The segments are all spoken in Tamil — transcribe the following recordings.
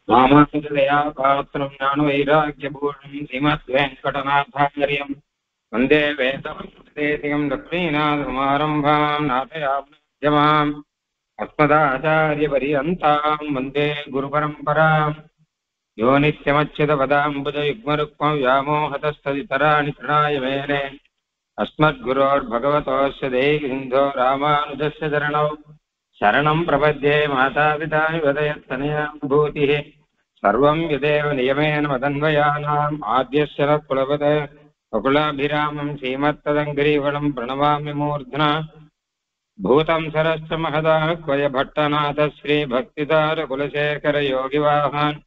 ராமானுஜதயா பாத்திரம் ஞானவைராக்கியபூஷணம் ஸ்ரீமத்வேங்கடநாதாரியம் வந்தே வேதம் லக்ஷ்மீநாதசமாரம்பாம் நாதயாம் அஸ்மதாச்சாரியபரியந்தாம் வந்தே குருபரம்பராம் யோ நித்யமच्युतपदाम्बुजयुग्मरुक्मं व्यामोहतस्तदितराणि तृणाय मेने अस्मद्गुरोर्भगवतोऽस्य दैहिन्दो रामानुजस्य चरणौ शरणं प्रपद्ये मातापिता विदयत्तनया भूतिः सर्वं यदेव नियमेन मदन्वयानाम् आद्यस्य न कुलपते वकुलाभिरामं श्रीमत्तदङ्गिरीवनं प्रणमामि मूर्ध्ना भूतं सरश्च महदाह्वय भट्टनाथ श्रीभक्तिदारकुलशेखरयोगिवाहान्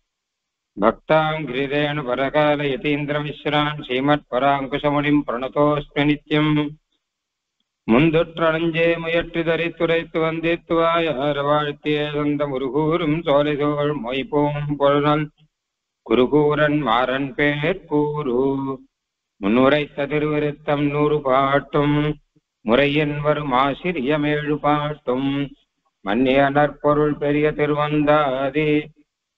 भक्ताङ्घ्रिरेणुपरकालयतीन्द्रमिश्रान् श्रीमत्पराङ्कुशमुनिं प्रणतोऽस्मि नित्यम् முந்துற்றஞ்சே முயற்றி தரித்துரைத்து வந்தித்துவாயார் வாழ்த்தியே சொந்த முருகூரும் சோலைசோள் மொய்போம் பொருள் குருகூரன் மாறன் பேர் கூறு முன்னுரைத்த திருவிருத்தம் 100 பாட்டும் முறையன் வரும் ஆசிரியமேழு பாட்டும் மன்னிய நற்பொருள் பெரிய திருவந்தாதி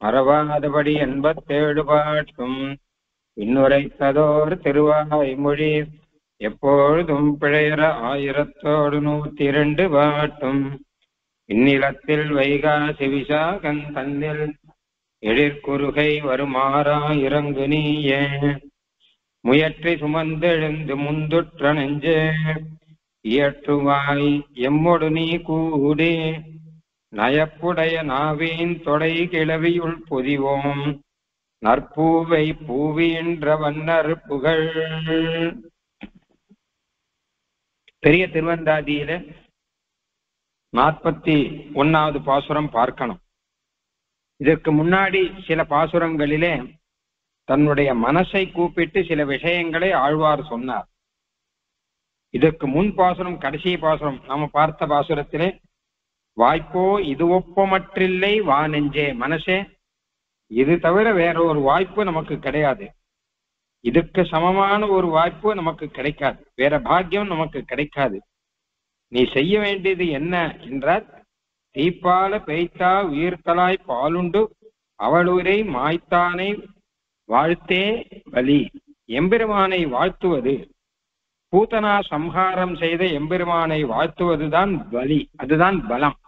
மறவாதபடி 87 பாட்டும் இன்னுரைத்ததோர் திருவாய்மொழி எப்பொழுதும் பிழையற 1102 பாட்டும் இந்நிலத்தில் வைகாசி விசாகன் தன்னில் எழிற்குறுகை வருமாறா இறங்கு நீயே முயற்றி சுமந்தெழுந்து முந்துற்ற நெஞ்சே இயற்றுவாய் எம்மொடு நீ கூடி நயப்புடைய நாவின் தொடை கிளவியுள் பொதிவோம் நற்பூவை பூவின்ற வண்ணர் புகழ். பெரிய திருவந்தாதியில 41வது பாசுரம் பார்க்கணும். இதற்கு முன்னாடி சில பாசுரங்களிலே தன்னுடைய மனசை கூப்பிட்டு சில விஷயங்களை ஆழ்வார் சொன்னார். இதற்கு முன் பாசுரம், கடைசி பாசுரம் நாம பார்த்த பாசுரத்திலே வாய்ப்போ இது ஒப்பமற்றில்லை வா நெஞ்சே, மனசே இது தவிர வேற ஒரு வாய்ப்பு நமக்கு கிடையாது, இதுக்கு சமமான ஒரு வாய்ப்பு நமக்கு கிடைக்காது, வேற பாக்கியம் நமக்கு கிடைக்காது. நீ செய்ய வேண்டியது என்ன என்றால், தீப்பால பெய்த்தா உயிர்த்தலாய் பாலுண்டு அவளுரை மாய்த்தானை வாழ்த்தே வலி. எம்பெருமானை வாழ்த்துவது, பூதனா சம்ஹாரம் செய்த எம்பெருமானை வாழ்த்துவதுதான் வலி, அதுதான் பலம்,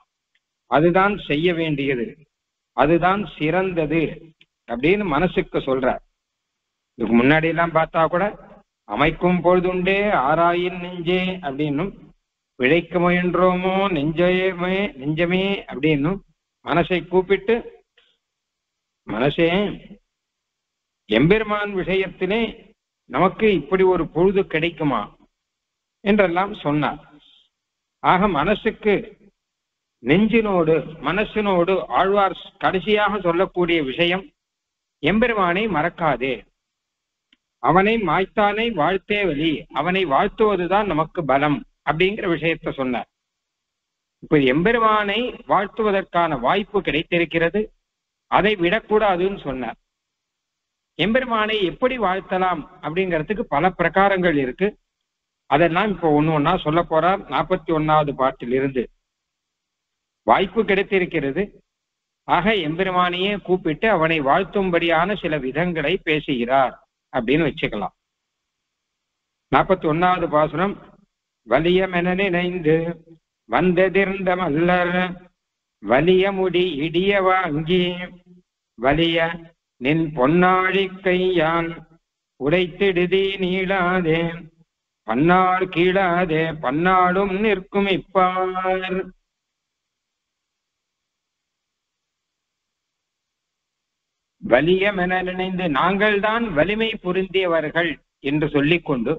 அதுதான் செய்ய வேண்டியது, அதுதான் சிறந்தது அப்படின்னு மனசுக்கு சொல்றார். இதுக்கு முன்னாடி எல்லாம் பார்த்தா கூட அமைக்கும் பொழுதுண்டே ஆராயின் நெஞ்சே அப்படின்னும், பிழைக்க முயன்றோமோ நெஞ்சமே அப்படின்னும் மனசை கூப்பிட்டு, மனசே எம்பெருமான் விஷயத்திலே நமக்கு இப்படி ஒரு பொழுது கிடைக்குமா என்றெல்லாம் சொன்னார். ஆக மனசுக்கு நெஞ்சினோடு மனசினோடு ஆழ்வார் கடைசியாக சொல்லக்கூடிய விஷயம், எம்பெருமானை மறக்காதே, அவனை மாய்த்தானை வாழ்த்தே வலி, அவனை வாழ்த்துவதுதான் நமக்கு பலம் அப்படிங்கிற விஷயத்த சொன்னார். இப்ப எம்பெருமானை வாழ்த்துவதற்கான வாய்ப்பு கிடைத்திருக்கிறது, அதை விடக்கூடாதுன்னு சொன்னார். எம்பெருமானை எப்படி வாழ்த்தலாம் அப்படிங்கிறதுக்கு பல பிரகாரங்கள் இருக்கு. அதெல்லாம் இப்போ ஒண்ணா சொல்ல போறார். 41வது பாட்டிலிருந்து வாய்ப்பு கிடைத்திருக்கிறது. ஆக எம்பெருமானையே கூப்பிட்டு அவனை வாழ்த்தும்படியான சில விதங்களை பேசுகிறார் அப்படின்னு வச்சுக்கலாம். 41வது பாசுரம், வலியமென நினைந்து வந்தெதிர்ந்த மல்லர் வலிய முடி இடிய வாங்கி வலிய நின் பொன்னாழி கையான் உடைத்திடுதி நீளாதே பன்னாள் கீழாதே பன்னாடும் நிற்கும் இப்பார். வலியமென நினைந்து, நாங்கள் தான் வலிமை பொருந்தியவர்கள் என்று சொல்லிக்கொண்டு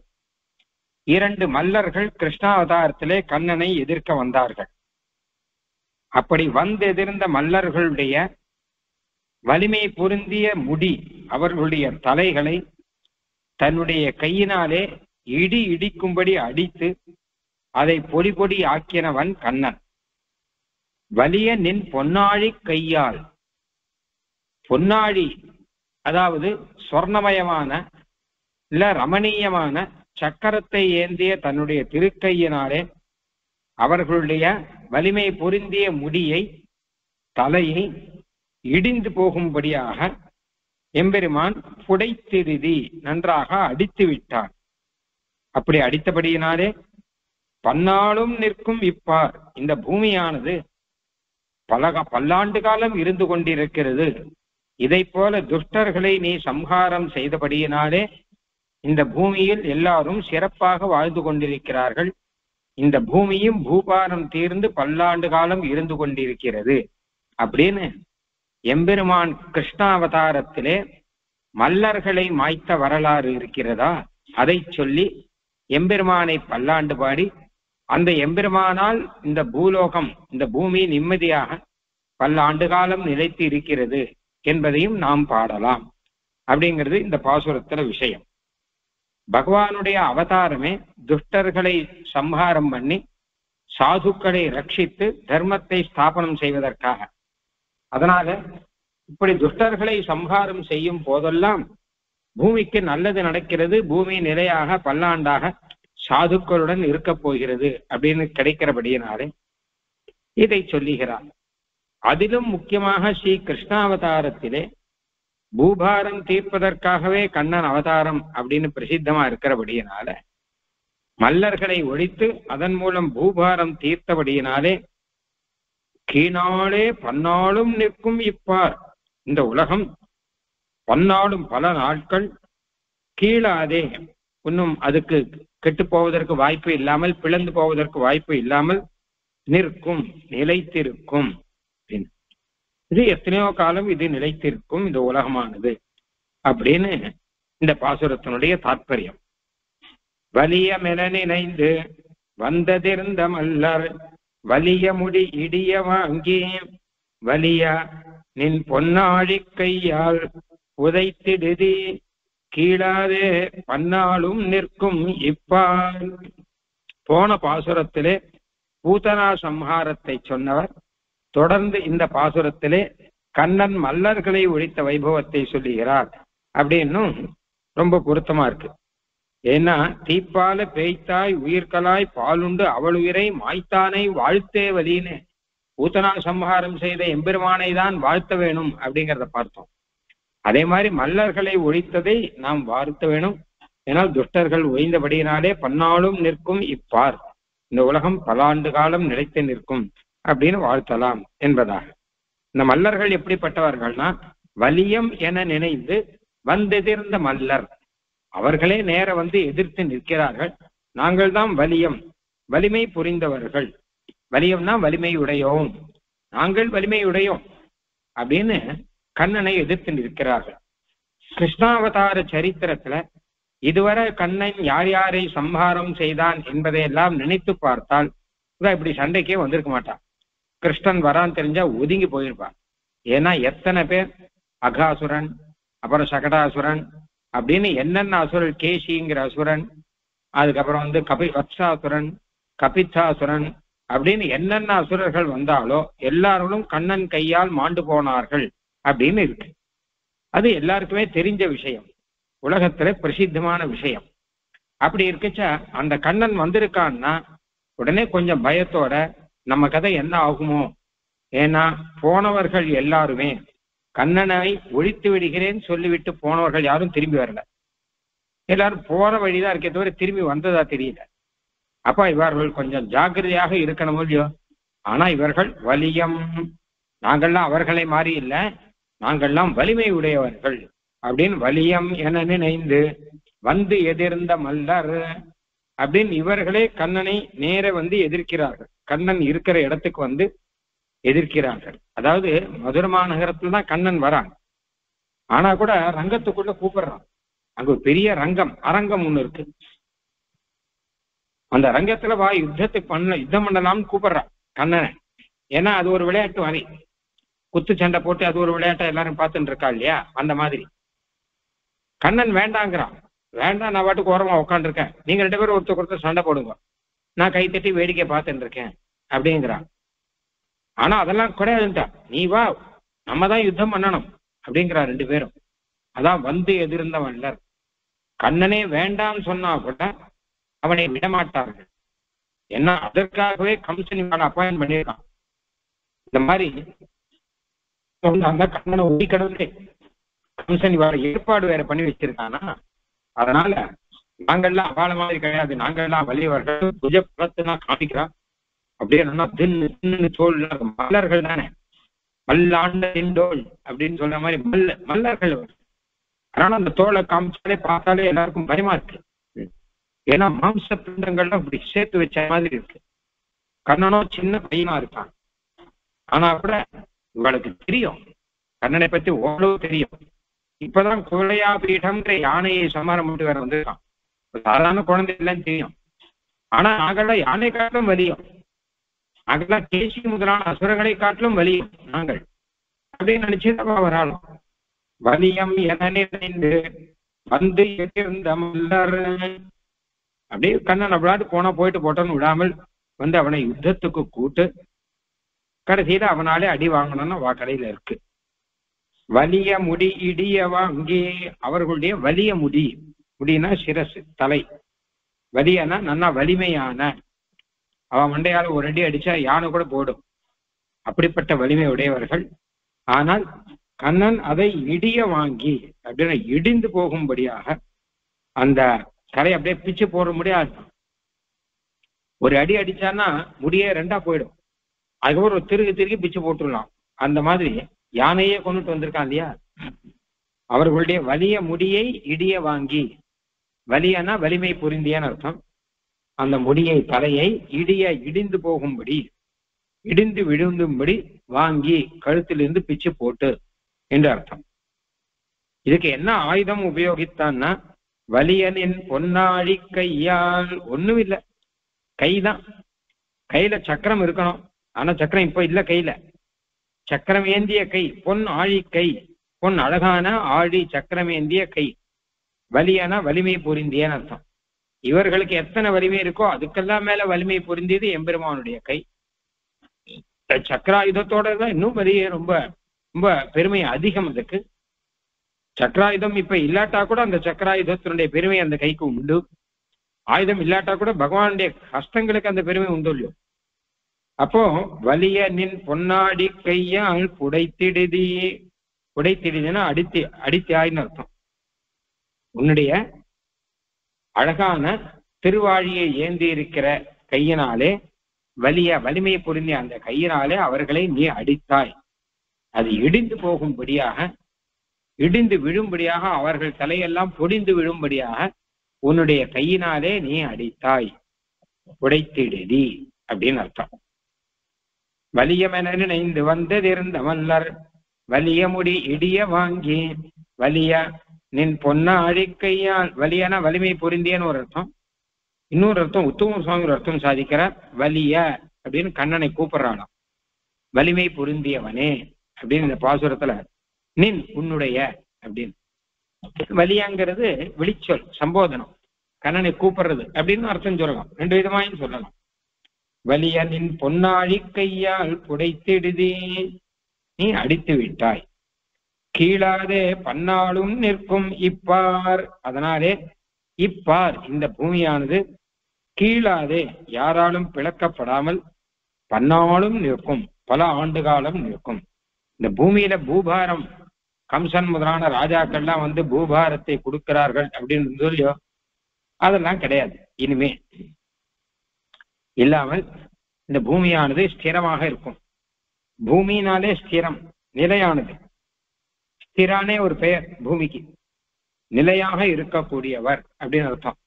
2 மல்லர்கள் கிருஷ்ணாவதாரத்திலே கண்ணனை எதிர்க்க வந்தார்கள். அப்படி வந்தெதிர்ந்த மல்லர்களுடைய வலிமை பொருந்திய முடி, அவர்களுடைய தலைகளை தன்னுடைய கையினாலே இடி இடிக்கும்படி அடித்து அதை பொடி பொடி ஆக்கினவன் கண்ணன். வலிய நின் பொன்னாழி கையால், பொன்னாழி அதாவது சொர்ணமயமான இல்ல ரமணீயமான சக்கரத்தை ஏந்திய தன்னுடைய திருக்கையினாலே அவர்களுடைய வலிமை பொருந்திய முடியை, தலையை இடிந்து போகும்படியாக எம்பெருமான் புடைத்திருதி நன்றாக அடித்து விட்டார். அப்படி அடித்தபடியினாலே பன்னாலும் நிற்கும் இப்பார், இந்த பூமியானது பல்லாண்டு காலம் இருந்து கொண்டிருக்கிறது. இதை போல துஷ்டர்களை நீ சம்ஹாரம் செய்தபடியினாலே இந்த பூமியில் எல்லாரும் சிறப்பாக வாழ்ந்து கொண்டிருக்கிறார்கள். இந்த பூமியும் பூபாரம் தீர்ந்து பல்லாண்டு காலம் இருந்து கொண்டிருக்கிறது அப்படின்னு எம்பெருமான் கிருஷ்ணாவதாரத்திலே மல்லர்களை மாய்த்த வரலாறு இருக்கிறதா, அதை சொல்லி எம்பெருமானை பல்லாண்டு பாடி அந்த எம்பெருமானால் இந்த பூலோகம், இந்த பூமி நிம்மதியாக பல்லாண்டு காலம் நிலைத்து இருக்கிறது என்பதையும் நாம் பாடலாம். அப்படிங்கிறது இந்த பாசுரத்துல விஷயம். பகவானுடைய அவதாரமே துஷ்டர்களை சம்ஹாரம் பண்ணி சாதுக்களை ரட்சித்து தர்மத்தை ஸ்தாபனம் செய்வதற்காக. அதனால இப்படி துஷ்டர்களை சம்ஹாரம் செய்யும் போதெல்லாம் பூமிக்கு நல்லது நடக்கிறது, பூமி நிலையாக பல்லாண்டாக சாதுக்களுடன் இருக்க போகிறது அப்படின்னு கிடைக்கிறபடியினாலே இதை சொல்லுகிறார். அதிலும் முக்கியமாக ஸ்ரீ கிருஷ்ணாவதாரத்திலே பூபாரம் தீர்ப்பதற்காகவே கண்ணன் அவதாரம் அப்படின்னு பிரசித்தமா இருக்கிறபடியினால மல்லர்களை ஒழித்து அதன் மூலம் பூபாரம் தீர்த்தபடியினாலே கீழாலே பன்னாலும் நிற்கும் இப்பார், இந்த உலகம் பன்னாலும் பல நாட்கள் கீழாதே, இன்னும் அதுக்கு கெட்டு போவதற்கு வாய்ப்பு இல்லாமல், பிளந்து போவதற்கு வாய்ப்பு இல்லாமல் நிற்கும், நிலைத்திருக்கும். இது எத்தனையோ காலம் இது நிலைத்திருக்கும் இந்த உலகமானது அப்படின்னு இந்த பாசுரத்தினுடைய தாற்பயம். வலிய மென நினைந்து வந்ததிருந்த மல்லர் வலிய முடி இடிய வாங்கி வலிய நின் பொன்னாழி கையால் உதைத்திடுதி கீழாதே பன்னாலும் நிற்கும் இப்பால். போன பாசுரத்திலே பூதனா சம்ஹாரத்தை சொன்னவர் தொடர்ந்து இந்த பாசுரத்திலே கண்ணன் மல்லர்களை ஒழித்த வைபவத்தை சொல்லுகிறார் அப்படின்னும் ரொம்ப பொருத்தமா இருக்கு. ஏன்னா தீப்பால பேய்த்தாய் உயிர்களாய் பாலுண்டு அவள் உயிரை மாய்த்தானை வாழ்த்தே வலின்னு பூதனா சம்ஹாரம் செய்த எம்பெருமானை தான் வாழ்த்த வேணும் அப்படிங்கிறத பார்த்தோம். அதே மாதிரி மல்லர்களை ஒழித்ததை நாம் வாழ்த்த வேணும். ஏன்னால் துஷ்டர்கள் ஒழிந்தபடியினாலே பன்னாலும் நிற்கும் இப்பார், இந்த உலகம் பல ஆண்டு காலம் நிலைத்து நிற்கும் அப்படின்னு வாழ்த்தலாம் என்பதாக. இந்த மல்லர்கள் எப்படிப்பட்டவர்கள்னா வலியம் என நினைந்து வந்தெதிர்ந்த மல்லர், அவர்களே நேர வந்து எதிர்த்து நிற்கிறார்கள். நாங்கள் தான் வலியம், வலிமை புரிந்தவர்கள். வலியம்னா வலிமை உடையோம், நாங்கள் வலிமை உடையோம் அப்படின்னு கண்ணனை எதிர்த்து நிற்கிறார்கள். கிருஷ்ணாவதார சரித்திரத்துல இதுவரை கண்ணன் யார் யாரை சம்ஹாரம் செய்தான் என்பதையெல்லாம் நினைத்து பார்த்தால் இப்படி சண்டைக்கே வந்திருக்க மாட்டான். கிருஷ்ணன் வரான்னு தெரிஞ்சா ஒதுங்கி போயிருப்பான். ஏன்னா எத்தனை பேர் அகாசுரன், அப்புறம் சகடாசுரன் அப்படின்னு என்னென்ன அசுரன், கேசிங்கிற அசுரன், அதுக்கப்புறம் வத்சாசுரன், கபித்தாசுரன் அப்படின்னு என்னென்ன அசுரர்கள் வந்தாலோ எல்லாரும் கண்ணன் கையால் மாண்டு போனார்கள் அப்படின்னு இருக்கு. அது எல்லாருக்குமே தெரிஞ்ச விஷயம், உலகத்துல பிரசித்தமான விஷயம். அப்படி இருக்குச்சா அந்த கண்ணன் வந்திருக்கான்னா உடனே கொஞ்சம் பயத்தோட நம்ம கதை என்ன ஆகுமோ, ஏன்னா போனவர்கள் எல்லாருமே கண்ணனை ஒழித்து விடுகிறேன்னு சொல்லிவிட்டு போனவர்கள் யாரும் திரும்பி வரல. எல்லாரும் போற வழிதான் இருக்கே தவிர திரும்பி வந்ததா தெரியல. அப்ப இவர்கள் கொஞ்சம் ஜாக்கிரதையாக இருக்கணும் இல்லையோ. ஆனா இவர்கள் வலியம், நாங்கள்லாம் அவர்களை மாறி இல்லை, நாங்கள்லாம் வலிமை உடையவர்கள் அப்படின்னு வலியம் என நினைந்து வந்து எதிர்ந்த மல்லர் அப்படின்னு இவர்களே கண்ணனை நேர வந்து எதிர்க்கிறார்கள். கண்ணன் இருக்கிற இடத்துக்கு வந்து எதிர்க்கிறார்கள். அதாவது மதுரை மாநகரத்துல தான் கண்ணன் வரான். ஆனா கூட ரங்கத்துக்குள்ள கூப்பிடுறான். அங்க ஒரு பெரிய அரங்கம் ஒண்ணு இருக்கு. அந்த ரங்கத்துல வா யுத்தம் பண்ணலாம்னு கூப்பிடுறான் கண்ணனை. ஏன்னா அது ஒரு விளையாட்டு மாதிரி, குத்து சண்டை போட்டு அது ஒரு விளையாட்டை எல்லாரும் பார்த்துட்டு இருக்கா இல்லையா, அந்த மாதிரி. கண்ணன் வேண்டாங்கிறான். வேண்டாம், நான் பாட்டுக்கு ஓரமா உட்காந்துருக்கேன், நீங்க 2 பேரும் ஒருத்தர் சண்டை போடுங்க, நான் கை தட்டி வேடிக்கை பார்த்துட்டு இருக்கேன் அப்படிங்கிறான். ஆனா அதெல்லாம் கிடையாதுட்டா, நீ வா, நம்ம தான் யுத்தம் பண்ணணும் அப்படிங்கிறா 2 பேரும். அதான் வந்து எதிர்ந்த மல்லர். கண்ணனே வேண்டாம்னு சொன்னா கூட அவனை விடமாட்டார்கள். ஏன்னா அதற்காகவே கம்சன் இவனை அப்பாயின்ட் பண்ணியிருக்கான். இந்த மாதிரி அந்த கண்ணனை ஒழிக்கடவுளே கம்சன் இவரை ஏற்பாடு வேற பண்ணி வச்சிருக்கானா. அதனால நாங்கள்லாம் அபால மாதிரி கிடையாது, நாங்கள்லாம் வலியவர்கள், புஜ பலத்தை காமிக்கிறான். அப்படியே நல்லா தின்னு தோல் மல்லர்கள் தானே, மல்லாண்ட திண்டோல் அப்படின்னு சொல்ற மாதிரி மல்லர்கள். அதனால அந்த தோலை காமிச்சாலே பார்த்தாலே எல்லாருக்கும் பயமா இருக்கு. ஏன்னா மாம்ச பிண்டங்கள்லாம் இப்படி சேர்த்து வச்ச மாதிரி இருக்கு. கண்ணனோ சின்ன பையனா இருக்கான். ஆனா கூட இவளுக்கு தெரியும், கண்ணனை பத்தி ஓரளவு தெரியும். இப்பதான் குவளையா பீடம்ன்ற யானையை சமாரம் மட்டும் வேற வந்திருக்கான். சாதாரண குழந்தை எல்லாம் தெரியும். ஆனா நாங்கள்லாம் யானை காட்டிலும் வலியும், நாங்கள்லாம் கேசி முதலான அசுரங்களை காட்டிலும் வலியும் நாங்கள் அப்படின்னு நினைச்சுதான் வராலும் வலியம் என நினைந்து வந்து இருந்த மல்லர். அப்படியே கண்ணன் அப்படியாவது போனா போயிட்டு போட்டோன்னு விடாமல் வந்து அவனை யுத்தத்துக்கு கூட்டு கடைசியில அவனாலே அடி வாங்கணும்னு வாக்கடையில இருக்கு. வலிய முடி இடிய வாங்கி, அவர்களுடைய வலிய முடினா சிரசு தலை, வலியனா நல்லா வலிமையான, அவன் மண்டையால ஒரு அடி அடிச்சா யானை கூட போடும், அப்படிப்பட்ட வலிமை உடையவர்கள். ஆனால் கண்ணன் அதை இடிய வாங்கி அப்படின்னு இடிந்து போகும்படியாக அந்த தலை அப்படியே பிச்சு போட முடியாது. ஒரு அடி அடிச்சான்னா முடியே ரெண்டா போயிடும், அதுக்கப்புறம் ஒரு திருகி பிச்சு போட்டுடலாம். அந்த மாதிரி யானையே கொண்டுட்டு வந்திருக்கான் இல்லையா. அவர்களுடைய வலிய முடியை இடிய வாங்கி, வலியனா வலிமை புரிந்தியன்னு அர்த்தம். அந்த முடியை தலையை இடிந்து போகும்படி, இடிந்து விழுந்தும்படி வாங்கி கழுத்திலிருந்து பிச்சு போட்டு என்று அர்த்தம். இதுக்கு என்ன ஆயுதம் உபயோகித்தான்னா, வலியனின் பொன்னாழி கையால். ஒண்ணும் இல்லை, கைதான். கையில சக்கரம் இருக்கணும், ஆனா சக்கரம் இப்ப இல்ல கையில. சக்கரம் ஏந்திய கை, பொன் ஆழி கை, பொன் அழகான ஆழி சக்கரம் ஏந்திய கை. வலியானா வலிமை பொருந்தியன்னு அர்த்தம். இவர்களுக்கு எத்தனை வலிமை இருக்கோ அதுக்கெல்லாம் மேல வலிமை பொருந்தியது எம்பெருமானுடைய கை. சக்கராயுதத்தோட தான் இன்னும் வலிய ரொம்ப ரொம்ப பெருமை அதிகம். அதுக்கு சக்கராயுதம் இப்ப இல்லாட்டா கூட அந்த சக்கராயுதத்தினுடைய பெருமை அந்த கைக்கு உண்டு. ஆயுதம் இல்லாட்டா கூட பகவானுடைய ஹஸ்தங்களுக்கு அந்த பெருமை உண்டு இல்லையோ. அப்போ வலிய நின் பொன்னாடி கையால் புடைத்திடுதுன்னா அடித்தாய்ன்னு அர்த்தம். உன்னுடைய அழகான திருவாழியை ஏந்தி இருக்கிற கையினாலே, வலிமை பொருந்திய அந்த கையினாலே அவர்களை நீ அடித்தாய். அது இடிந்து போகும்படியாக, இடிந்து விழும்படியாக, அவர்கள் தலையெல்லாம் பொடிந்து விழும்படியாக உன்னுடைய கையினாலே நீ அடித்தாய். புடைத்திடுதி அப்படின்னு அர்த்தம். வலியமென நினைந்து வந்ததிருந்த மல்லர் வலிய முடி இடிய வாங்கி, வலிய நின் பொன்ன அழிக்கையால். வலியன வலிமை பொருந்தியன்னு ஒரு அர்த்தம். இன்னொரு அர்த்தம் உத்தம சுவாமி ஒரு அர்த்தம் சாதிக்கிறார். வலிய அப்படின்னு கண்ணனை கூப்பிடுறாளாம். வலிமை பொருந்தியவனே அப்படின்னு இந்த பாசுரத்துல, நின் உன்னுடைய அப்படின்னு. வலியாங்கிறது விழிச்சொல், சம்போதனம், கண்ணனை கூப்பிடுறது அப்படின்னு அர்த்தம் சொல்லலாம். ரெண்டு விதமாயும் சொல்லலாம். வலிய நின் பொன்னாழி கையால் புடைத்திடுதி, நீ அடித்து விட்டாய். கீழாதே பன்னாலும் நிற்கும் இப்பார். அதனாலே இப்பார் இந்த பூமியானது கீழாதே யாராலும் பிளக்கப்படாமல் பன்னாலும் நிற்கும், பல ஆண்டு காலம் நிற்கும். இந்த பூமியில பூபாரம், கம்சன் முதலான ராஜாக்கள்லாம் வந்து பூபாரத்தை கொடுக்கிறார்கள் அப்படின்னு சொல்லியோ, அதெல்லாம் கிடையாது. இனிமே இல்லாமல் இந்த பூமியானது ஸ்திரமாக இருக்கும். பூமியினாலே ஸ்திரம், நிலையானது. ஸ்திரானே ஒரு பெயர் பூமிக்கு, நிலையாக இருக்கக்கூடியவர் அப்படின்னு அர்த்தம்.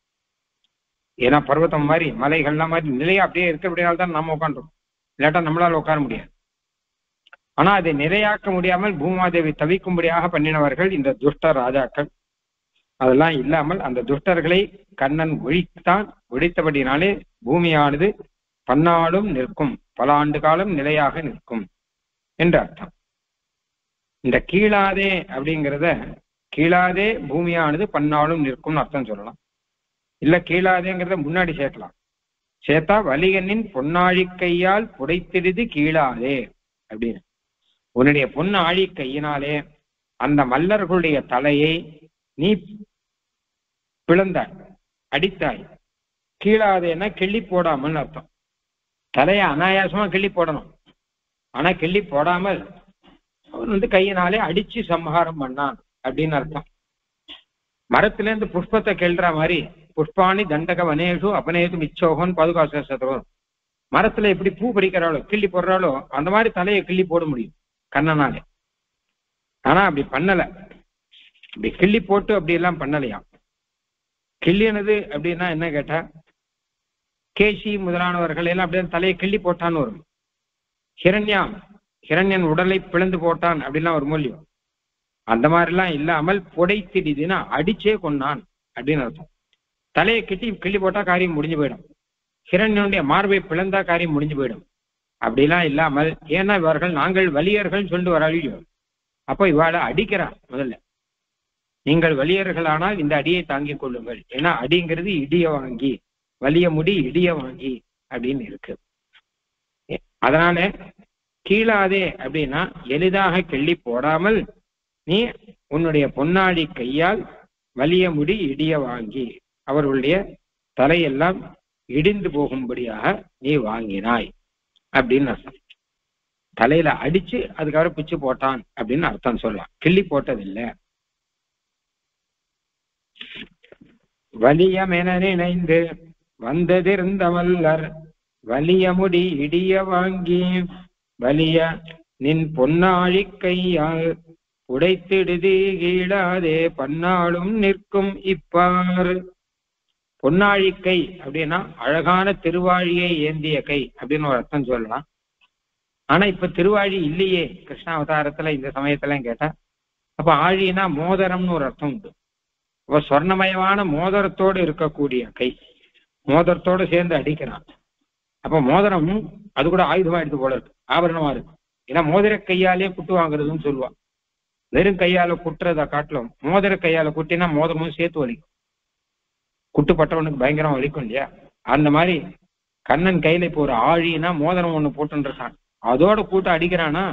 ஏன்னா பர்வதம் மாதிரி மலைகள்லாம் மாதிரி நிலையா அப்படியே இருக்கிறபடியால்தான் நம்ம உட்காந்துரும், இல்லாட்டா நம்மளால உட்கார முடியாது. ஆனா அதை நிலையாக்க முடியாமல் பூமாதேவி தவிக்கும்படியாக பண்ணினவர்கள் இந்த துஷ்ட ராஜாக்கள். அதெல்லாம் இல்லாமல் அந்த துஷ்டர்களை கண்ணன் ஒழித்தபடினாலே பூமியானது பன்னாலும் நிற்கும், பல ஆண்டு காலம் நிலையாக நிற்கும் என்று அர்த்தம். இந்த கீழாதே அப்படிங்கிறத, கீழாதே பூமியானது பன்னாலும் நிற்கும்னு அர்த்தம் சொல்லலாம். இல்ல கீழாதேங்கிறத முன்னாடி சேர்க்கலாம். சேர்த்தா வலியனின் பொன்னாழி கையால் புடைத்திடுது கீழாதே அப்படின்னு. உன்னுடைய பொன்னு ஆழி கையினாலே அந்த மல்லர்களுடைய தலையை நீ பிளந்தாய், அடித்தாய். கீழாதேன்னா கிள்ளி போடாமல் அர்த்தம். தலையை அனாயாசமா கிள்ளி போடணும். ஆனா கிள்ளி போடாமல் அவன் கையினாலே அடிச்சு சம்ஹாரம் பண்ணான் அப்படின்னு அர்த்தம். மரத்துல இருந்து புஷ்பத்தை கெல்ற மாதிரி புஷ்பாணி தண்டக வனேஷு அபநேது மிச்சோகன் பாதுகாசம். மரத்துல எப்படி பூ பறிக்கிறாளோ கிள்ளி போடுறாளோ அந்த மாதிரி தலையை கிள்ளி போட முடியும் கண்ணனாலே. ஆனா அப்படி பண்ணல. அப்படி கிள்ளி போட்டு அப்படி எல்லாம் பண்ணலையாம். கிள்ளினது அப்படின்னா என்ன கேட்டா, கேசி முதலானவர்கள் எல்லாம் அப்படியே தலையை கிள்ளி போட்டான்னு வரும். ஹிரண்யன் உடலை பிளந்து போட்டான் அப்படின்லாம் ஒரு மூலியம். அந்த மாதிரிலாம் இல்லாமல் புடைத்திடுதுன்னா அடிச்சே கொண்டான் அப்படின்னு அர்த்தம். தலையை கிள்ளி போட்டா காரியம் முடிஞ்சு போயிடும். ஹிரண்யனுடைய மார்பை பிளந்தா காரியம் முடிஞ்சு போயிடும். அப்படிலாம் இல்லாமல், ஏன்னா இவர்கள் நாங்கள் வலியர்கள் சொல்லிட்டு வர அழியும். அப்போ இவாளை அடிக்கிறான். முதல்ல நீங்கள் வலியர்களானால் இந்த அடியை தாங்கிக் கொள்ளுங்கள். ஏன்னா அடிங்கிறது இடிய வாங்கி, வலிய முடி இடிய வாங்கி அப்படின்னு இருக்கு. அதனால கீழாதே அப்படின்னா எளிதாக கிள்ளி போடாமல் நீ உன்னுடைய பொன்னாடி கையால் வலிய முடி இடிய வாங்கி அவர்களுடைய தலையெல்லாம் இடிந்து போகும்படியாக நீ வாங்கினாய் அப்படின்னு அர்த்தம். தலையில அடிச்சு அதுக்கப்புறம் பிச்சு போட்டான் அப்படின்னு அர்த்தம் சொல்லலாம். கிள்ளி போட்டதில்லை. வலியமென நினைந்து வந்ததிருந்த மல்லர் வலிய முடி இடிய வாங்கி வலிய நின் பொன்னாழி கையால் உடைத்திடுதி கீழாதே பன்னாளும் நிற்கும் இப்பார். பொன்னாழி கை அப்படின்னா அழகான திருவாழியை ஏந்திய கை அப்படின்னு ஒரு அர்த்தம் சொல்லலாம். ஆனா இப்ப திருவாழி இல்லையே கிருஷ்ணாவதாரத்துல இந்த சமயத்துல கேட்டா. அப்ப ஆழினா மோதிரம்னு ஒரு அர்த்தம் உண்டு. அப்ப சொர்ணமயமான மோதிரத்தோடு இருக்கக்கூடிய கை, மோதிரத்தோடு சேர்ந்து அடிக்கிறான். அப்ப மோதிரம் அது கூட ஆயுதமா எடுத்து போல இருக்கு, ஆபரணமா இருக்கு. ஏன்னா மோதிர கையாலே குட்டு வாங்குறதுன்னு சொல்லுவான். வெறும் கையால குட்டுறத காட்டிலும் மோதிர கையால குட்டினா மோதிரமும் சேர்த்து வலிக்கும். குட்டுப்பட்டவனுக்கு பயங்கரம் வலிக்கும் இல்லையா? அந்த மாதிரி கண்ணன் கையில இப்போ ஒரு ஆழினா மோதிரம் ஒண்ணு போட்டுருக்கான், அதோட கூட்ட அடிக்கிறானா.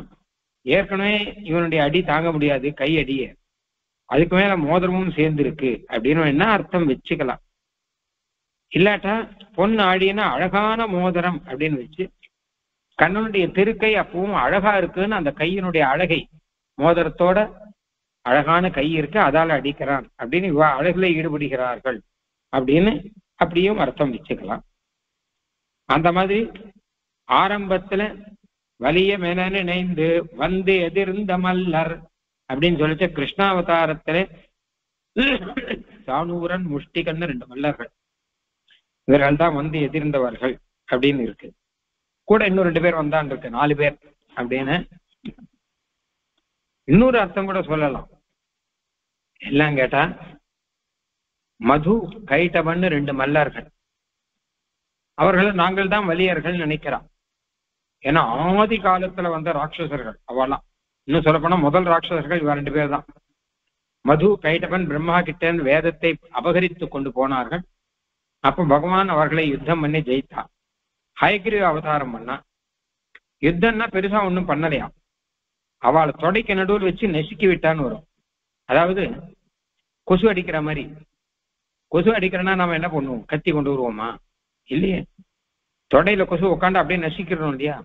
ஏற்கனவே இவனுடைய அடி தாங்க முடியாது, கை அடிய, அதுக்கு மேல மோதிரமும் சேர்ந்துருக்கு அப்படின்னு என்ன அர்த்தம் வச்சுக்கலாம். இல்லாட்டா பொண்ணு ஆடினா அழகான மோதிரம் அப்படின்னு வச்சு கண்ணனுடைய திருக்கை அப்பவும் அழகா இருக்குன்னு அந்த கையினுடைய அழகை, மோதிரத்தோட அழகான கை இருக்கு அதால அடிக்கிறான் அப்படின்னு இவ அழகுல ஈடுபடுகிறார்கள் அப்படின்னு அப்படியும் அர்த்தம் வச்சுக்கலாம். அந்த மாதிரி ஆரம்பத்துல வலிய மென நினைந்து வந்து எதிர்ந்த மல்லர் அப்படின்னு சொல்லிட்டு கிருஷ்ணாவதாரத்துல சானூரன் முஷ்டிகன்னு 2 மல்லர்கள், இவர்கள் தான் வந்து எதிர்ந்தவர்கள் அப்படின்னு இருக்கு. கூட இன்னும் 2 பேர் வந்தான் இருக்கு, 4 பேர் அப்படின்னு இன்னொரு அர்த்தம் கூட சொல்லலாம். எல்லாம் கேட்டா மது கைட்டவன்னு 2 மல்லர்கள், அவர்கள் நாங்கள் தான் வலியர்கள் நினைக்கிறான். ஏன்னா ஆதி காலத்துல வந்த ராட்சசர்கள் அவெல்லாம். இன்னும் சொல்ல போனா முதல் ராட்சசர்கள் இவ 2 பேர் தான். மது கைட்டவன் பிரம்மா கிட்ட வேதத்தை அபகரித்து கொண்டு போனார்கள். அப்ப பகவான் அவர்களை யுத்தம் பண்ணி ஜெயித்தார். ஹயகிரி அவதாரம் பண்ணா. யுத்தம்னா பெருசா ஒன்றும் பண்ணலையா, அவளை தொடைக்கு நடுவில் வச்சு நெசுக்கி விட்டான்னு வரும். அதாவது கொசு அடிக்கிற மாதிரி. கொசு அடிக்கிறனா நாம என்ன பண்ணுவோம், கத்தி கொண்டு வருவோமா? இல்லையே, தொடையில கொசு உட்காந்து அப்படியே நெசுக்கிறோம் இல்லையா?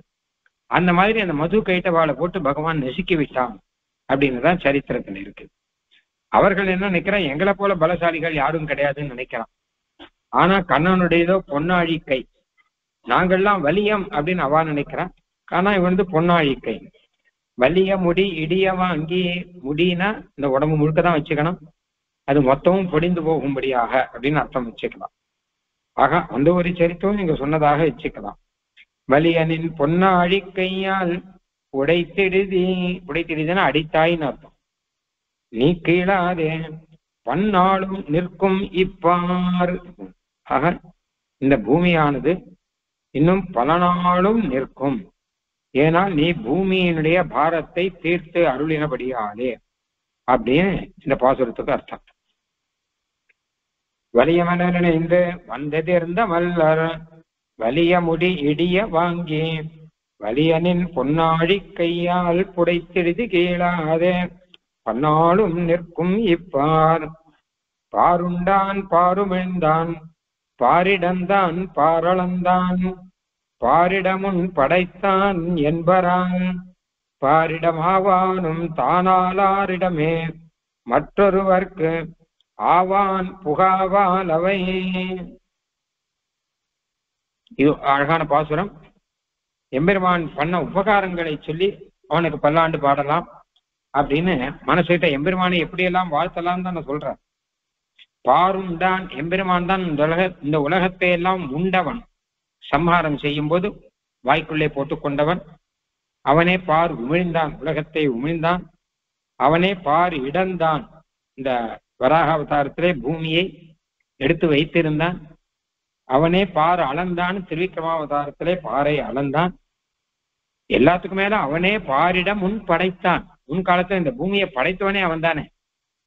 அந்த மாதிரி அந்த மது கைட்டவாளை போட்டு பகவான் நெசுக்கி விட்டான் அப்படின்னு தான் சரித்திரத்துல இருக்கு. அவர்கள் என்ன நினைக்கிறான், எங்களை போல பலசாலிகள் யாரும் கிடையாதுன்னு நினைக்கிறான். ஆனா கண்ணனுடையதோ பொன்னாழி கை, நாங்கள்லாம் வலியம் அப்படின்னு அவா நினைக்கிறான். ஆனா இவன் பொன்னாழி கை. வலிய முடி இடிய வாங்கி, முடினா இந்த உடம்பு முழுக்கதான் வச்சுக்கணும், அது மொத்தமும் பொடிந்து போகும்படியாக அப்படின்னு அர்த்தம் வச்சுக்கலாம். ஆக அந்த ஒரு சரித்திரம் நீங்க சொன்னதாக வச்சுக்கலாம். வலியனின் பொன்னாழி கையால் உடைத்திடுதுன்னா அடித்தாயின்னு அர்த்தம். நீ கீழாதே பன்னாளும் நிற்கும் இப்பார். ஆக இந்த பூமியானது இன்னும் பல நாளும் நிற்கும், ஏன்னா நீ பூமியினுடைய பாரத்தை தீர்த்து அருளினபடியாலே அப்படின்னு இந்த பாசுரத்துக்கு அர்த்தம். வலிய மலர்ந்து வந்ததிருந்த மல்லர் வலிய முடி இடிய வாங்கி வலியனின் பொன்னாழி கையால் புடைத்திடுதி கீழாதே பன்னாளும் நிற்கும் இப்பார். பாருண்டான் பாருமிழ்ந்தான் பாரிடந்தான் பாரளந்தான் பாரிடமுன் படைத்தான் என்பரான் பாரிடமாவானும் தானாலாரிடமே மற்றொருவர்க்கு ஆவான் புகாவால் அவை. இது அழகான பாசுரம். எம்பெருமான் பண்ண உபகாரங்களை சொல்லி அவனுக்கு பல்லாண்டு பாடலாம் அப்படின்னு மனசுகிட்ட எம்பெருமானை எப்படியெல்லாம் வாழ்த்தலாம் தான் நான் சொல்றேன். பாருண்டான், எம்பெருமான் தான் இந்த உலகத்தை எல்லாம் உண்டவன். சம்ஹாரம் செய்யும் போது வாய்க்குள்ளே போட்டுக்கொண்டவன் அவனே. பார் உமிழ்ந்தான், உலகத்தை உமிழ்ந்தான். அவனே பார் இடந்தான், இந்த வராக அவதாரத்திலே பூமியை எடுத்து வைத்திருந்தான். அவனே பார் அளந்தான், திருவிக்கிரமாவதாரத்திலே பாறை அளந்தான். எல்லாத்துக்கும் மேல அவனே பாரிடம் முன் படைத்தான். முன் காலத்துல இந்த பூமியை படைத்தவனே அவன் தானே.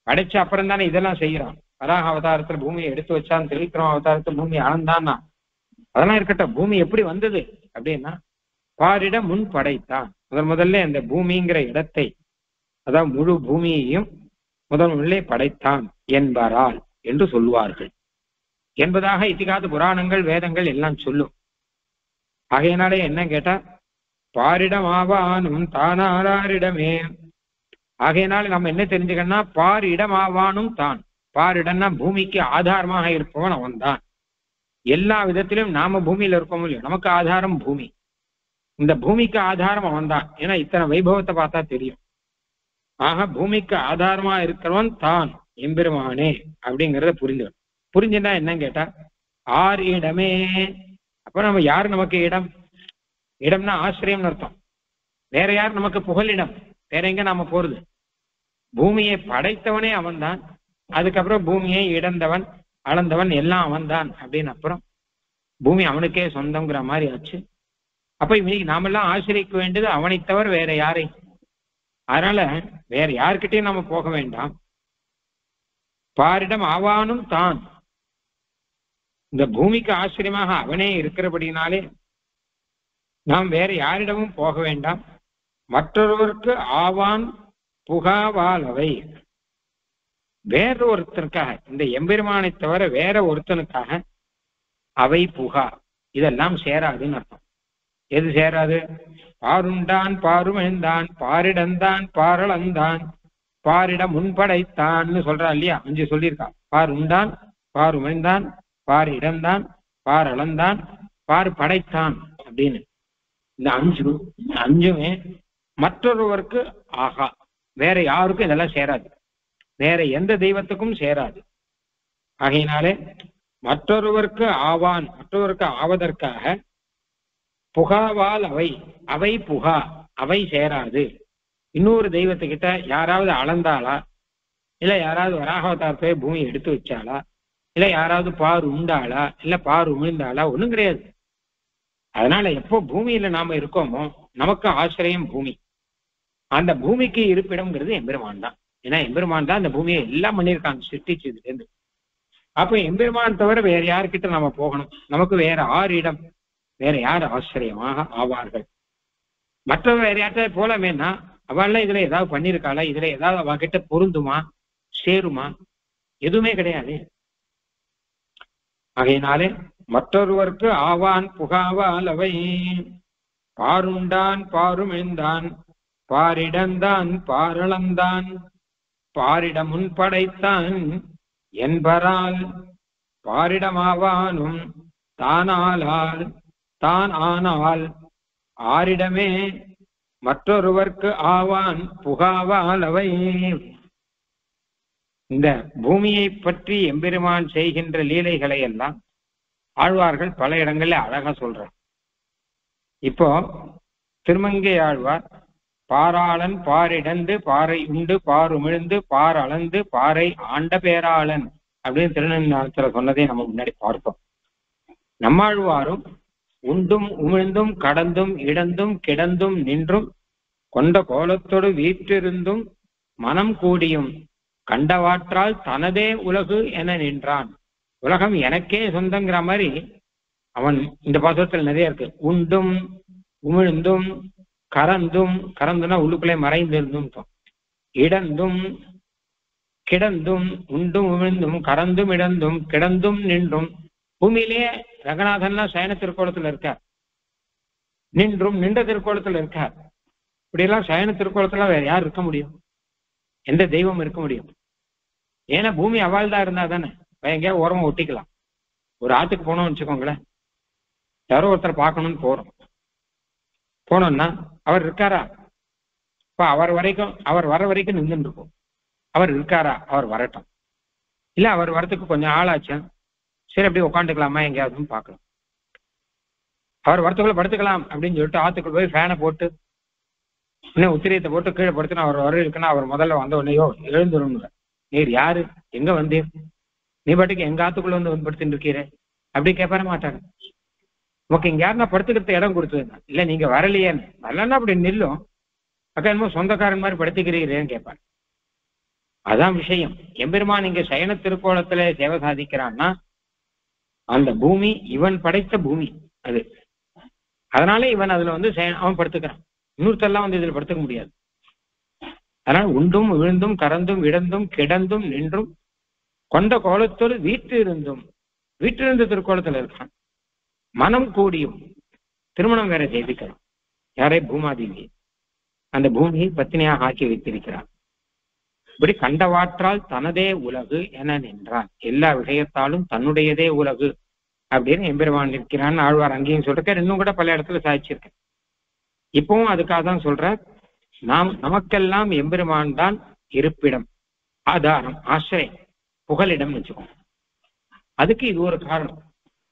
படைச்ச அப்புறம் தானே இதெல்லாம் செய்யறான். வராக அவதாரத்துல பூமியை எடுத்து வச்சான், திருவிக்கிரம அவதாரத்துல பூமியை அளந்தான்னா. அதெல்லாம் இருக்கட்டும், பூமி எப்படி வந்தது அப்படின்னா பாரிடம் முன் படைத்தான். முதல்ல இந்த பூமிங்கிற இடத்தை, அதாவது முழு பூமியையும் முதல்ல படைத்தான் என்பாரால் என்று சொல்லுவார்கள் என்பதாக இதிகாத புராணங்கள் வேதங்கள் எல்லாம் சொல்லும். ஆகையினாலே என்ன கேட்டா பாரிடம் ஆவானும் தானாரிடமே. ஆகையினால நம்ம என்ன தெரிஞ்சுக்கணும்னா பாரிடம் ஆவானும் தான். பாரிடம்னா பூமிக்கு ஆதாரமாக இருப்பவன் அவன் தான். எல்லா விதத்திலும் நாம பூமியில இருக்கோம் இல்லையோ, நமக்கு ஆதாரம் பூமி. இந்த பூமிக்கு ஆதாரம் அவன் தான். ஏன்னா இத்தனை வைபவத்தை பார்த்தா தெரியும். ஆக பூமிக்கு ஆதாரமா இருக்கிறவன் தான் எம்பெருமானே அப்படிங்கிறத புரிஞ்சுக்கணும். புரிஞ்சுன்னா என்னன்னு கேட்டா ஆர் இடமே. அப்ப நம்ம யாரு நமக்கு இடம்? இடம்னா ஆசிரியம்னு அர்த்தம். வேற யார் நமக்கு புகலிடம்? வேற எங்க நாம போறது? பூமியை படைத்தவனே அவன் தான். அதுக்கப்புறம் பூமியை இடந்தவன் அளந்தவன் எல்லாம் அவன் தான் அப்படின்னு அப்புறம் பூமி அவனுக்கே சொந்தங்கிற மாதிரி ஆச்சு. அப்ப இன்னைக்கு நாமெல்லாம் ஆசிரியக்க வேண்டியது அவனை தவிர வேற யாரை? அதனால வேற யார்கிட்டையும் நாம போக வேண்டாம். பாரிடம் ஆவானும் தான். இந்த பூமிக்கு ஆச்சரியமாக அவனே இருக்கிறபடினாலே நாம் வேற யாரிடமும் போக வேண்டாம். மற்றொருவருக்கு ஆவான் புகாவால் அவை. வேற ஒருத்தனுக்காக, இந்த எம்பெருமானை தவிர வேற ஒருத்தனுக்காக அவை புகா, இதெல்லாம் சேராதுன்னு அர்த்தம். எது சேராது? பாருண்டான் பாருமெழுந்தான் பாரிடந்தான் பாரளந்தான் பாரிடம் முன்படைத்தான்னு சொல்றான் இல்லையா? 5 சொல்லியிருக்கான். பார் உண்டான், பார் உமிழ்ந்தான், பார் இடந்தான், பார் அளந்தான், பார் படைத்தான் அப்படின்னு. இந்த 5மே மற்றொருவருக்கு ஆகா. வேற யாருக்கும் இதெல்லாம் சேராது. வேற எந்த தெய்வத்துக்கும் சேராது. ஆகையினாலே மற்றொருவருக்கு ஆவான், மற்றொருவருக்கு ஆவதற்காக புகாவால் அவை. அவை புகா, அவை சேராது. இன்னொரு தெய்வத்துக்கிட்ட யாராவது அளந்தாளா, இல்ல யாராவது வராகவதாரத்தை பூமியை எடுத்து வச்சாளா, இல்ல யாராவது பார் உண்டாளா, இல்ல பார் உமிழ்ந்தாளா? ஒண்ணும் கிடையாது. அதனால எப்போ பூமியில நாம இருக்கோமோ நமக்கு ஆசிரியம் பூமி. அந்த பூமிக்கு இருப்பிடம்ங்கிறது எம்பெருமான் தான். ஏன்னா எம்பெருமான் தான் அந்த பூமியை எல்லாம் பண்ணியிருக்காங்க சிருஷ்டிச்சதுல இருந்து. அப்ப எம்பெருமான் தவிர வேற யாருக்கிட்ட நாம போகணும்? நமக்கு வேற ஆறு இடம், வேற யார் ஆச்சரியமாக ஆவார்கள்? மற்றவங்க வேற யார்கிட்ட போலாமேனா அவள்லாம் இதுல ஏதாவது பண்ணியிருக்காளா, இதுல ஏதாவது அவகிட்ட பொருந்துமா, சேருமா? எதுவுமே கிடையாது. ஆகையினாலே மற்றொருவருக்கு ஆவான் புகாவால் அவை. பாருண்டான் பாருமெழுந்தான் பாரிடந்தான் பாரளந்தான் பாரிட முன்படைத்தான் என்பரால் பாரிடமாவானும் தானாலால் தான் ஆனால் ஆரிடமே மற்றொருவர்க்கு ஆவான் புகாவால் அவை. இந்த பூமியை பற்றி எம்பெருமான் செய்கின்ற லீலைகளை எல்லாம் ஆழ்வார்கள் பல இடங்கள்ல அழகா சொல்றார். இப்போ திருமங்கை ஆழ்வார் பாராளன் பாரிடந்து பாறை உண்டு பார் உமிழ்ந்து பார் அளந்து பாறை ஆண்ட பேராளன் அப்படின்னு திருநெல்வேலித்துல சொன்னதை நம்ம முன்னாடி பார்த்தோம். நம்மாழ்வாரும் உண்டும் உமிழ்ந்தும் கடந்தும் இடந்தும் கிடந்தும் நின்றும் கொண்ட கோலத்தோடு வீற்றிருந்தும் மனம் கூடியும் கண்டவாற்றால் தனதே உலகு என நின்றான். உலகம் எனக்கே சொந்தங்கிற மாதிரி அவன் இந்த பாசத்தில் நிறைய இருக்கு. உண்டும் உமிழ்ந்தும் கறந்தும், கறந்துனா உள்ளுக்குள்ளே மறைந்திருந்தும், இடந்தும் கிடந்தும், உண்டும் உமிழ்ந்தும் கறந்தும் இடந்தும் கிடந்தும் நின்றும். பூமியிலேயே ரங்கநாதன்னா சயன திருக்கோலத்துல இருக்கார், நின்றும் நின்ற திருக்கோலத்துல இருக்கார். இப்படியெல்லாம் சயன திருக்கோலத்துல வேற யார் இருக்க முடியும்? எந்த தெய்வம் இருக்க முடியும்? ஏன்னா பூமி அவாழ்தான் இருந்தா தானே எங்கேயா ஓரமா ஒட்டிக்கலாம். ஒரு ஆத்துக்கு போனோம்னு வச்சுக்கோங்களேன், யாரோ ஒருத்தர் பார்க்கணும்னு போறோம். போனோம்னா அவர் இருக்காரா? இப்ப அவர் வர வரைக்கும் நின்றுட்டு இருக்கும். அவர் இருக்காரா? அவர் வரட்டும். இல்ல அவர் வரத்துக்கு கொஞ்சம் ஆளாச்சு, சரி அப்படியே உட்காந்துக்கலாமா எங்கேயாவது பார்க்கலாம். அவர் வரத்துக்குள்ள படுத்துக்கலாம் அப்படின்னு சொல்லிட்டு ஆத்துக்குள்ள போய் ஃபேனை போட்டு இன்னும் உத்திரியத்தை போட்டு கீழே படுத்துனா அவர் வர இருக்குன்னா அவர் முதல்ல வந்த உடனேயோ எழுந்துருங்க, நீர் யாரு, எங்க வந்தீர், நீ பாட்டுக்கு எங்க ஆத்துக்குள்ள வந்து படுத்துட்டு இருக்கிறேன் அப்படி கேட்பார மாட்டாங்க. உனக்கு இங்க யாருன்னா படுத்துக்கிறது இடம் கொடுத்ததுன்னா, இல்ல நீங்க வரலையேன்னு, வரலன்னா அப்படி நில்லும், அக்கா என்னமோ சொந்தக்காரன் மாதிரி படுத்துக்கிறீரேன்னு கேட்பாரு. அதான் விஷயம். எம்பெருமான் இங்க சயன திருக்கோலத்துல சேவை சாதிக்கிறான்னா அந்த பூமி இவன் படைத்த பூமி அது. அதனால இவன் அதுல வந்து அவன் படுத்துக்கிறான். இன்னொருத்தெல்லாம் வந்து இதுல படுத்துக்க முடியாது. அதனால உண்டும் விழுந்தும் கறந்தும் இடந்தும் கிடந்தும் நின்றும் கொண்ட கோலத்தோடு வீட்டிலிருந்து திருக்கோலத்துல இருக்கான். மனம் கூடியும் திருமணம் வேற செய்திக்கலாம். யாரே பூமாதேவி அந்த பூமியை பத்தினியாக ஆக்கி வைத்திருக்கிறார். இப்படி கண்டவாற்றால் தனதே உலகு என நின்றான். எல்லா விஷயத்தாலும் தன்னுடையதே உலகு அப்படின்னு எம்பெருமான் இருக்கிறான்னு ஆழ்வார் அங்கேயும் சொல்லிருக்கார். இன்னும் கூட பல இடத்துல சாதிச்சிருக்கேன். இப்பவும் அதுக்காக தான் சொல்ற, நமக்கெல்லாம் எம்பெருமான் தான் இருப்பிடம், ஆதாரம், ஆசிரியம், புகலிடம் வச்சுக்கோங்க. அதுக்கு இது ஒரு காரணம்.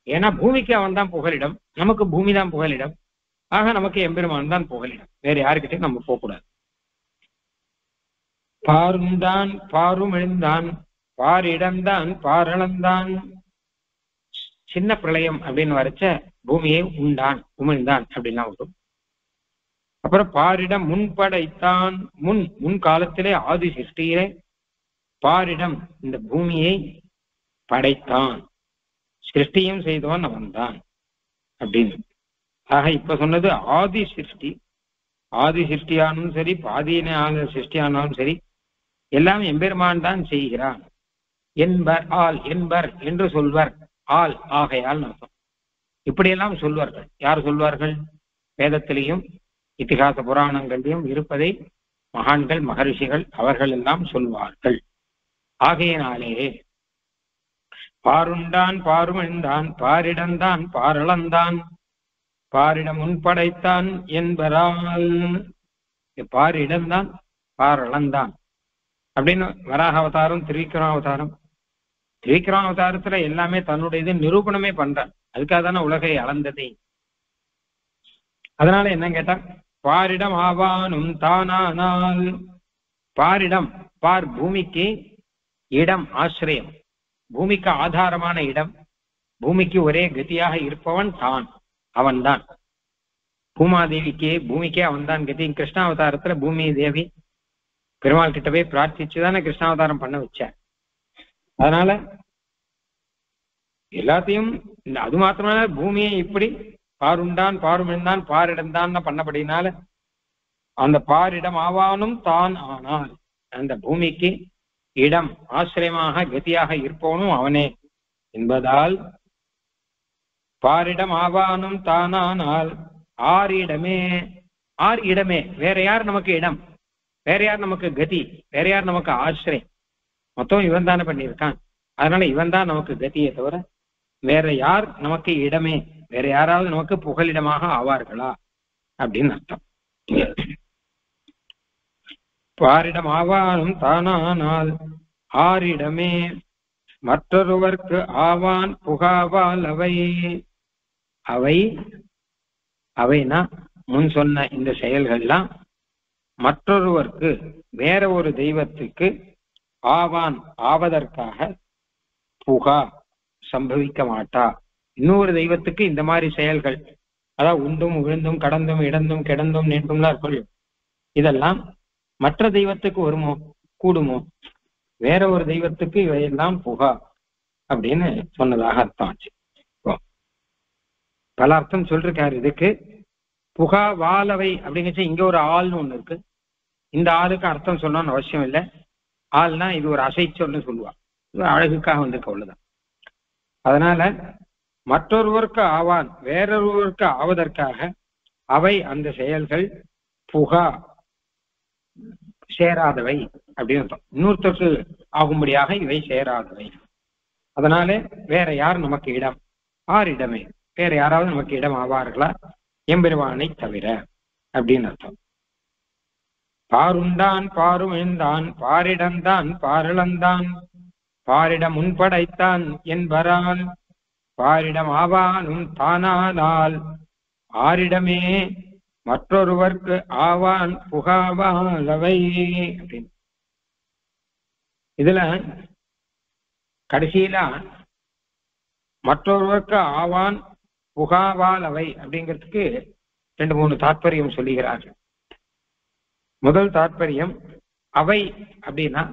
ஏன்னா பூமிக்கு அவன் தான் புகலிடம், நமக்கு பூமி தான் புகலிடம். ஆக நமக்கு எம்பெருமான் தான் புகலிடம், வேற யாருக்கிட்டையும் நம்ம போகக்கூடாது. பாருந்தான் பாரும் எழுந்தான் பாரிடம்தான் பாரளந்தான். சின்ன பிரளயம் அப்படின்னு வரைச்ச பூமியை உண்டான் உமிழ்ந்தான் அப்படின்னா வரும். அப்புறம் பாரிடம் முன்படைத்தான், முன் காலத்திலே ஆதி சிருஷ்டியிலே பாரிடம் இந்த பூமியை படைத்தான், சிருஷ்டியும் செய்தவன் அவன் தான் அப்படின்னு. ஆக இப்ப சொன்னது ஆதி சிருஷ்டி. ஆதி சிருஷ்டியானும் சரி, பாதியின சிருஷ்டியானாலும் சரி, எல்லாம் எம்பெருமான் தான் செய்கிறான். என்பர் ஆள், என்பர் என்று சொல்வர், ஆள் ஆகையால் அர்த்தம். இப்படியெல்லாம் சொல்வார்கள். யார் சொல்வார்கள்? வேதத்திலையும் இத்திகாச புராணங்களிலும் இருப்பதை மகான்கள் மகரிஷிகள் அவர்கள் எல்லாம் சொல்வார்கள். ஆகையினாலே பாருண்டான் பாருமென்றான் பாரிடந்தான் பாரளந்தான் பாரிடம் முன்படைத்தான் என்பரால். பாரிடம்தான் பாரளந்தான் அப்படின்னு வராக அவதாரம், திரிவிக்ரம அவதாரம். திரிவிக்ரம அவதாரத்துல எல்லாமே தன்னுடைய நிரூபணமே பண்றான். அதுக்காக தானே உலகை அளந்ததே. அதனால என்ன கேட்டா, பாரிடம் ஆவானும் தானானால். பாரிடம், பார் பூமிக்கு இடம், ஆசிரியம், பூமிக்கு ஆதாரமான இடம், பூமிக்கு ஒரே கதியாக இருப்பவன் தான், அவன்தான். பூமாதேவிக்கு பூமிக்கே அவன்தான் கதி. கிருஷ்ணாவதாரத்துல பூமி தேவி பெருமாள் கிட்ட போய் பிரார்த்திச்சுதானே கிருஷ்ணாவதாரம் பண்ண வச்சார். அதனால எல்லாத்தையும் அது மாத்திரமே பூமியை இப்படி பாருண்டான் பாருமென்றான் பாரிடம்தான் பண்ணபடினால அந்த பாரிடம் ஆவானும் தான் ஆனால் அந்த பூமிக்கு இடம் ஆசிரியமாக கதியாக இருப்பவனும் அவனே என்பதால் பாரிடம் ஆவானும் தானானால் ஆரிடமே. ஆர் இடமே, வேற யார் நமக்கு இடம், வேற யார் நமக்கு கதி, வேற யார் நமக்கு ஆசிரியம்? மொத்தம் இவன் தானே பண்ணியிருக்கான். அதனால இவன் தான் நமக்கு கதியை தவிர வேற யார் நமக்கு இடமே, வேற யாராவது நமக்கு புகலிடமாக ஆவார்களா அப்படின்னு அர்த்தம். பாரிடம் ஆவானும் தானானால் ஆரிடமே மற்றொருவர்க்கு ஆவான் புகாவால் அவை. அவை அவைனா முன் சொன்ன இந்த செயல்கள்லாம் மற்றொருவர்க்கு வேற ஒரு தெய்வத்துக்கு ஆவான் ஆவதற்காக புகா சம்பவிக்க மாட்டா. இன்னொரு தெய்வத்துக்கு இந்த மாதிரி செயல்கள், அதாவது உண்டும் விழுந்தும் கடந்தும் இடந்தும் கிடந்தும் நின்றும்லாம் இருக்கும், இதெல்லாம் மற்ற தெய்வத்துக்கு வருமோ, கூடுமோ? வேற ஒரு தெய்வத்துக்கு இவையெல்லாம் புகா அப்படின்னு சொன்னதாக அர்த்தம் ஆச்சு. பல அர்த்தம் சொல்லிருக்காரு இதுக்கு. புகா வாலவை அப்படிங்கச்சு இங்க ஒரு ஆள்னு ஒண்ணு இருக்கு. இந்த ஆளுக்கு அர்த்தம் சொல்லணும்னு அவசியம் இல்லை. ஆள்னா இது ஒரு அசைச்சொல்னு சொல்லுவா, இது அழகுக்காக வந்திருக்க அவ்வளவுதான். அதனால மற்றொருவருக்கு ஆவான் வேறொருவருக்கு ஆவதற்காக அவை அந்த செயல்கள் புகா சேராதவை அப்படின்னு அர்த்தம். இன்னொருத்தருக்கு ஆகும்படியாக இவை சேராதவை. அதனாலே வேற யார் நமக்கு இடம்? ஆரிடமே. வேற யாராவது நமக்கு இடம் ஆவார்களா? எம்பெருமானை தவிர அப்படின்னு அர்த்தம். பாருண்டான் பாரும் எழுந்தான் பாரிடந்தான் பாரளந்தான் பாரிடம் முன்படைத்தான் என்பரால் பாரிடம் ஆவானும் தானானால் ஆரிடமே மற்றொருவர்க்கு ஆவான் புகாவாலவை அப்படின்னு. இதுல கடைசியில மற்றொருவர்க்கு ஆவான் புகாவாலவை அப்படிங்கிறதுக்கு 2-3 தாற்பயம் சொல்லுகிறார்கள். முதல் தாற்பயம், அவை அப்படின்னா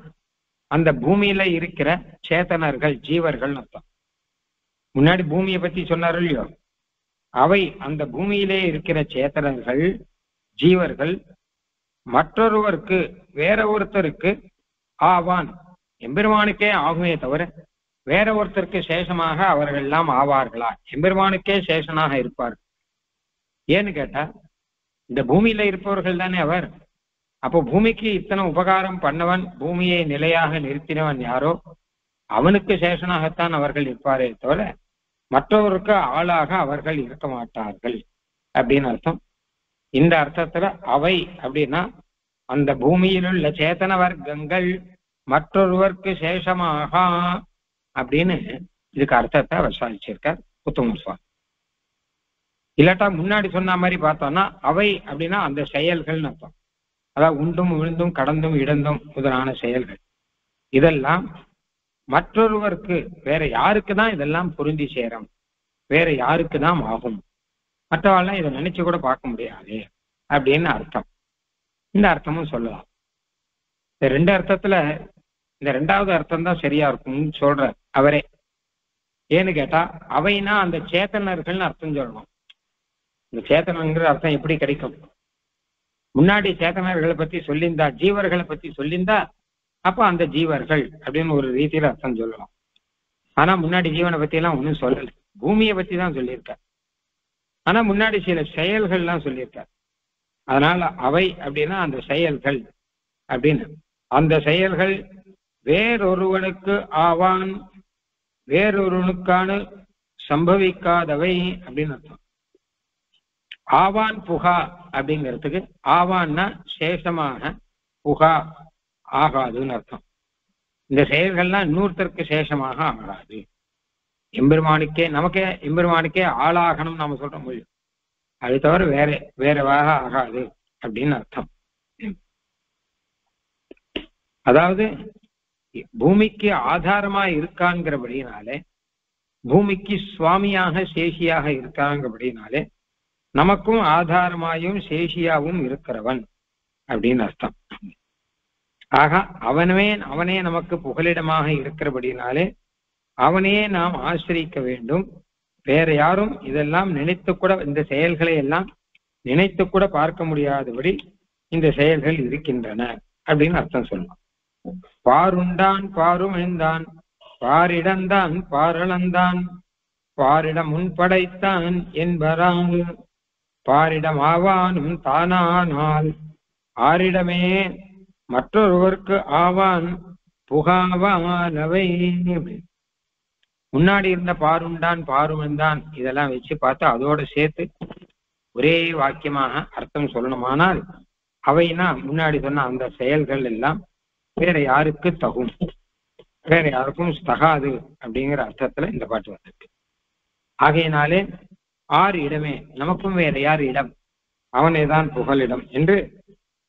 அந்த பூமியில இருக்கிற சேத்தனர்கள், ஜீவர்கள் அர்த்தம். முன்னாடி பூமியை பத்தி சொன்னார் இல்லையோ, அவை அந்த பூமியிலே இருக்கிற சேத்தனர்கள், ஜீவர்கள் மற்றொருவருக்கு வேற ஒருத்தருக்கு ஆவான், எம்பெருமானுக்கே ஆகுமே தவிர வேற ஒருத்தருக்கு சேஷமாக அவர்கள் எல்லாம் ஆவார்களா? எம்பெருமானுக்கே சேஷனாக இருப்பார். ஏன்னு கேட்டா இந்த பூமியில இருப்பவர்கள் தானே அவர். அப்போ பூமிக்கு இத்தனை உபகாரம் பண்ணவன், பூமியை நிலையாக நிறுத்தினவன் யாரோ அவனுக்கு சேஷனாகத்தான் அவர்கள் இருப்பாரே தவிர மற்றவருக்கு ஆளாக அவர்கள் இருக்க மாட்டார்கள் அப்படின்னு அர்த்தம். இந்த அர்த்தத்துல அவை அப்படின்னா அந்த பூமியில் உள்ள சேத்தன வர்க்கங்கள் மற்றொருவருக்கு சேஷமாக அப்படின்னு இதுக்கு அர்த்தத்தை அவர் சாதிச்சிருக்கார் உத்தமர் சுவாமி. இல்லாட்டா முன்னாடி சொன்ன மாதிரி பார்த்தோம்னா அவை அப்படின்னா அந்த செயல்கள்னு அர்த்தம். அதாவது உண்டும் விழுந்தும் கடந்தும் இடந்தும் முதலான செயல்கள் இதெல்லாம் மற்றொருவருக்கு, வேற யாருக்கு தான் இதெல்லாம் பொருந்தி சேரும், வேற யாருக்கு தான் ஆகும், மற்றவாள்லாம் இதை நினைச்சு கூட பார்க்க முடியாது அப்படின்னு அர்த்தம். இந்த அர்த்தமும் சொல்லலாம். இந்த 2 அர்த்தத்துல இந்த 2வது அர்த்தம் தான் சரியா இருக்கும்னு சொல்ற அவரே. ஏன்னு கேட்டா அவைனா அந்த சேத்தனர்கள்னு அர்த்தம் சொல்லணும். இந்த சேத்தனங்கிற அர்த்தம் எப்படி கிடைக்கும்? முன்னாடி சேத்தனர்களை பத்தி சொல்லியிருந்தா, ஜீவர்களை பத்தி சொல்லியிருந்தா அப்ப அந்த ஜீவர்கள் அப்படின்னு ஒரு ரீதியில அர்த்தம் சொல்லலாம். ஆனா முன்னாடி ஜீவனை பத்தி எல்லாம் ஒன்றும் சொல்லலை, பூமியை பத்தி தான் சொல்லியிருக்கார். ஆனா முன்னாடி சில செயல்கள்லாம் சொல்லியிருக்கார். அதனால அவை அப்படின்னா அந்த செயல்கள் அப்படின்னு. அந்த செயல்கள் வேறொருவனுக்கு ஆவான், வேறொருவனுக்கான சம்பவிக்காதவை அப்படின்னு அர்த்தம். ஆவான் புகா அப்படிங்கிறதுக்கு ஆவான்னா சேஷமாக, புகா ஆகாதுன்னு அர்த்தம். இந்த செயல்கள்லாம் இன்னொருத்தருக்கு சேஷமாக ஆகாது. எம்பெருமானுக்கே, நமக்கே எம்பெருமானுக்கே ஆளாகணும் நாம சொல்ற முடியும், அது தவிர வேறவாக ஆகாது அப்படின்னு அர்த்தம். அதாவது பூமிக்கு ஆதாரமா இருக்காங்கிறபடினாலே, பூமிக்கு சுவாமியாக சேஷியாக இருக்காங்கிறபடினாலே நமக்கும் ஆதாரமாயும் சேஷியாவும் இருக்கிறவன் அப்படின்னு அர்த்தம். ஆக அவனே நமக்கு புகலிடமாக இருக்கிறபடினாலே அவனே நாம் ஆசிரியிக்க வேண்டும். வேற யாரும் இதெல்லாம் நினைத்து கூட, இந்த செயல்களை எல்லாம் நினைத்து கூட பார்க்க முடியாதபடி இந்த செயல்கள் இருக்கின்றன அப்படின்னு அர்த்தம் சொல்லலாம். பாருண்டான் பாரும் எழுந்தான் பாரிடந்தான் பாரளந்தான் பாரிடம் முன்படைத்தான் என்பரால் பாரிடம் ஆவானும் தானானால் ஆரிடமே மற்றொருவருக்கு ஆவான் புகாவானவை. முன்னாடி இருந்த பாருண்டான் பாருமந்தான் இதெல்லாம் வச்சு பார்த்து அதோட சேர்த்து ஒரே வாக்கியமாக அர்த்தம் சொல்லணுமானால் அவைனா முன்னாடி சொன்ன அந்த செயல்கள் எல்லாம் வேற யாருக்கு தகும், வேற யாருக்கும் தகாது அப்படிங்கிற அர்த்தத்துல இந்த பாட்டு வந்திருக்கு. ஆகையினாலே ஆறு இடமே, நமக்கும் வேற யார் இடம், அவனேதான் புகலிடம் என்று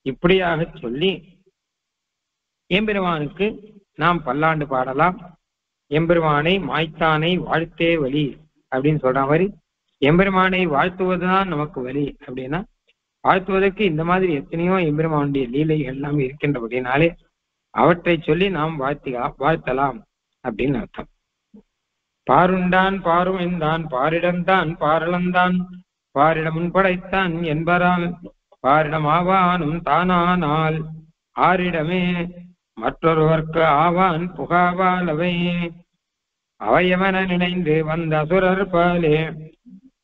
இப்படியாக சொல்லி எம்பெருமானுக்கு நாம் பல்லாண்டு பாடலாம். எம்பெருமானை மாய்த்தானை வாழ்த்தே வழி அப்படின்னு சொல்ற மாதிரி எம்பெருமானை வாழ்த்துவதுதான் நமக்கு வழி அப்படின்னா, வாழ்த்துவதற்கு இந்த மாதிரி எத்தனையோ எம்பெருமானுடைய லீலைகள் எல்லாம் இருக்கின்றபடினாலே அவற்றை சொல்லி நாம் வாழ்த்தலாம் அப்படின்னு அர்த்தம். பாருண்டான் பாரும் என்றான் பாரிடம்தான் பாரளந்தான் பாரிடம் முன்படைத்தான் என்பரால் பாரிடம் ஆவானும் தானானால் ஆரிடமே மற்றொருவர்க்கு ஆவான் புகாவாலவை அவையவன நினைந்து வந்த அசுரர் பாலே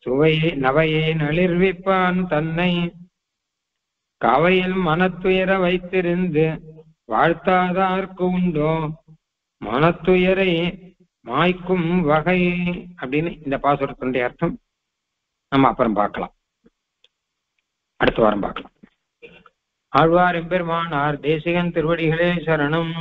சுவையை நவையை நளிர்விப்பான் தன்னை கவையில் மனத்துயர வைத்திருந்து வாழ்த்தாதார்க்கு உண்டோ மனத்துயரை மாய்க்கும் வகை அப்படின்னு இந்த பாசுரத்தினுடைய அர்த்தம் நம்ம அப்புறம் பார்க்கலாம், அடுத்த வாரம் பார்க்கலாம். ஆழ்வார் எம்பெருமானார் தேசிகன் திருவடிகளே சரணம்.